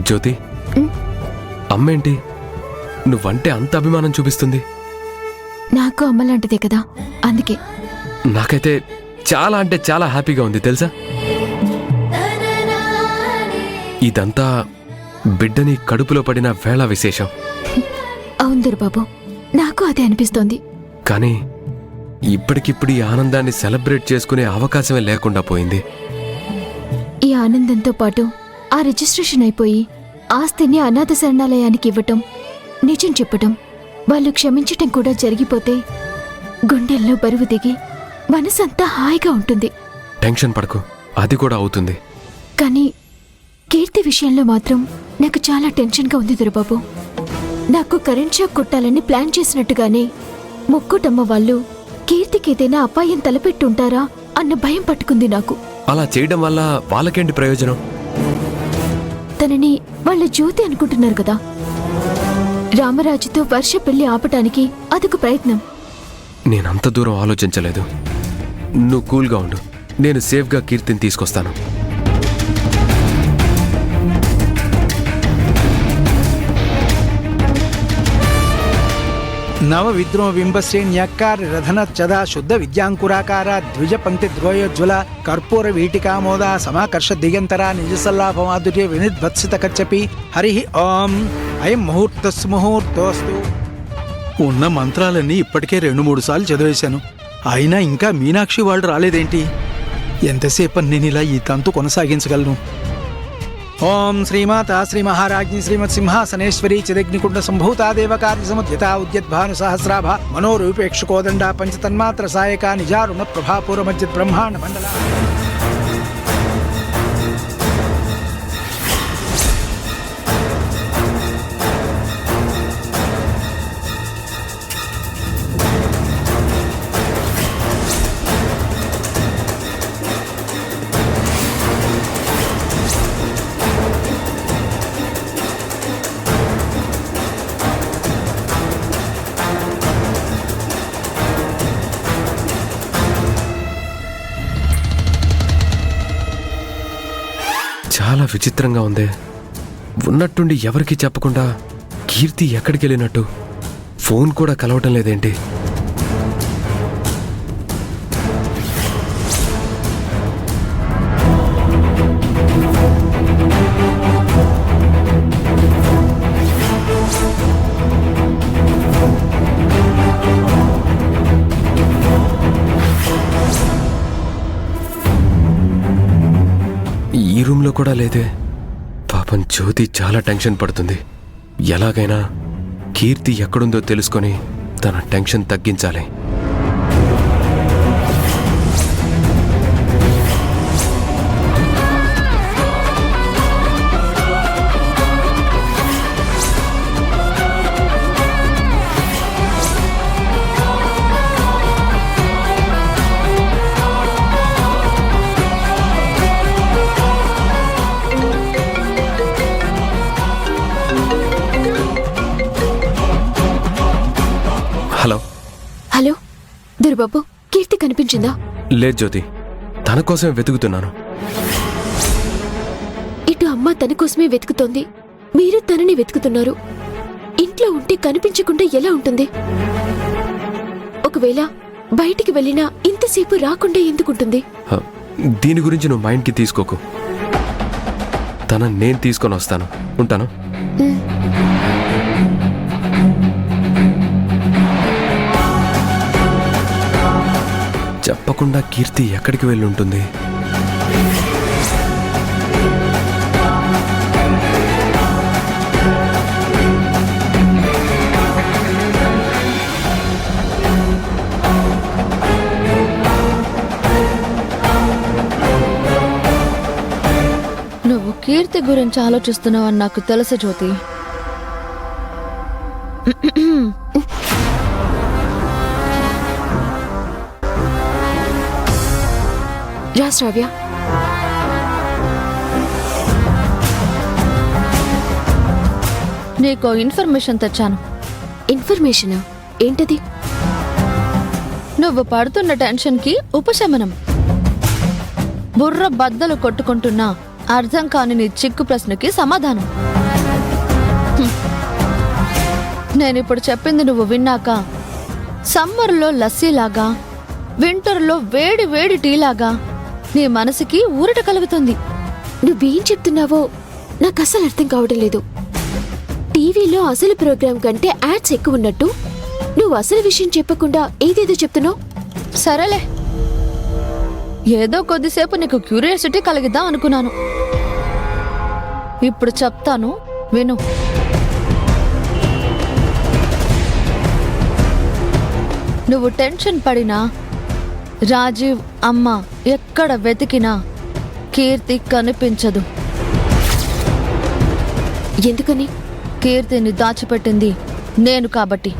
జ్యోతి, అమ్మేంటి నువ్వంటే అంత అభిమానం చూపిస్తుంది? నాకు అమ్మలాంటిదే కదా, అందుకే. నాకైతే చాలా అంటే చాలా హ్యాపీగా ఉంది తెలుసా. ఇదంతా బిడ్డని కడుపులో పడిన వేళ విశేషం. అవును దొరబాబు, నాకు అదే అనిపిస్తోంది. కానీ ఇప్పటికిప్పుడు ఈ ఆనందాన్ని సెలబ్రేట్ చేసుకునే అవకాశమే లేకుండా పోయింది. ఈ ఆనందంతో పాటు ఆ రిజిస్ట్రేషన్ అయిపోయి ఆస్తిని అనాథ శరణాలయానికి ఇవ్వటం, నిజం చెప్పటం, వాళ్ళు క్షమించటం కూడా జరిగిపోతే గుండెల్లో బరువు దిగి మనసంతా హాయిగా ఉంటుంది. టెన్షన్ పడకు, అది కూడా అవుతుంది. కానీ కీర్తి విషయంలో మాత్రం నాకు చాలా టెన్షన్గా ఉంది దొరబాబు. నాకు కరెంట్ షాక్ కొట్టాలని ప్లాన్ చేసినట్టుగానే ముక్కుటమ్మ వాళ్ళు కీర్తికి ఏదైనా అపాయం తలపెట్టుంటారా అన్న భయం పట్టుకుంది నాకు. అలా చేయడం వల్ల వాళ్ళకేంటి ప్రయోజనం? తనని వాళ్ళ జ్యోతి అనుకుంటున్నారు కదా. రామరాజుతో వర్ష పెళ్లి ఆపటానికి అదొక ప్రయత్నం. నేనంత దూరం ఆలోచించలేదు. నువ్వు కూల్గా ఉండు, నేను సేఫ్గా కీర్తిని తీసుకొస్తాను. నవ విద్రోహ బింబశ్రేణ్యాకార రథన చదా శుద్ధ విద్యాంకురాకార ద్విజ పంక్తి ద్రోయోజ్వల కర్పూర వీటికామోద సమాకర్ష దిగంతర నిజసల్లాభ మాధుర్య వినిద్వత్సిత కచ్చపి హరి ఓం అయం ముహూర్తస్సు ముహూర్తోస్తు. ఉన్న మంత్రాలన్నీ ఇప్పటికే 2-3 సార్లు చదివేశాను. అయినా ఇంకా మీనాక్షి వాళ్ళు రాలేదేంటి? ఎంతసేపు నేను ఇలా ఈ తంతు కొనసాగించగలను? ఓం శ్రీమాతా శ్రీ మహారాజ్ఞి శ్రీమత్ సింహాసనేశ్వరీ చిదగ్నికుండ సంభూతా దేవకార్య సముద్యతా ఉద్యద్భాను సహస్రాభ మనోరూపేక్షుకోదండ పంచతన్మాత్ర సాయక నిజారుణ ప్రభాపూర మధ్య బ్రహ్మాండ మండల. చాలా విచిత్రంగా ఉంది. ఉన్నట్టుండి ఎవరికి చెప్పకుండా కీర్తి ఎక్కడికి వెళ్ళినట్టు? ఫోన్ కూడా కలవటం లేదేంటి? ఈ రూమ్లో కూడా లేదే. పాపం జ్యోతి చాలా టెన్షన్ పడుతుంది. ఎలాగైనా కీర్తి ఎక్కడుందో తెలుసుకొని తన టెన్షన్ తగ్గించాలి. హలో హలో దొరబాబు, కీర్తి కనిపించిందా? లేదు జ్యోతి, తన కోసమే వెతుకుతున్నాను. ఇటు అమ్మ తన కోసమే వెతుకుతోంది, మీరు తనని వెతుకుతున్నారు. ఇంట్లో ఉంటే కనిపించకుండా ఎలా ఉంటుంది? ఒకవేళ బయటికి వెళ్ళినా ఇంతసేపు రాకుండా ఎందుకుంటుంది? దీని గురించి నువ్వు మైండ్కి తీసుకోకు. తనని నేను తీసుకొని వస్తాను. ఉంటాను. చెప్పకుండా కీర్తి ఎక్కడికి వెళ్ళి ఉంటుంది? నువ్వు కీర్తి గురించి ఆలోచిస్తున్నావని నాకు తెలుసు జ్యోతి. రా శ్రావ్య. నీకో ఇన్ఫర్మేషన్ తెచ్చాను. ఇన్ఫర్మేషనా? ఏంటది? నువ్వు పడుతున్న టెన్షన్కి ఉపశమనం. బుర్ర బద్దలు కొట్టుకుంటున్నా అర్థం కాని నీ చిక్కు ప్రశ్నకి సమాధానం. హ్మ్. నేనిప్పుడు చెప్పింది నువ్వు విన్నాక సమ్మర్లో లస్సీలాగా, వింటర్లో వేడి వేడి టీలాగా నీ మనసుకి ఊరట కలుగుతుంది. నువ్వేం చెప్తున్నావో నాకు అసలు అర్థం కావడం లేదు. టీవీలో అసలు ప్రోగ్రాం కంటే యాడ్స్ ఎక్కువ ఉన్నట్టు నువ్వు అసలు విషయం చెప్పకుండా ఏదేదో చెప్తున్నావు. సరేలే, ఏదో కొద్దిసేపు నీకు క్యూరియాసిటీ కలిగిద్దాం అనుకున్నాను. ఇప్పుడు చెప్తాను, విను. నువ్వు టెన్షన్ పడినా, రాజీవ్ అమ్మ ఎక్కడ వెతికినా కీర్తి కనిపించదు. ఎందుకని? కీర్తిని దాచిపెట్టింది నేను కాబట్టి.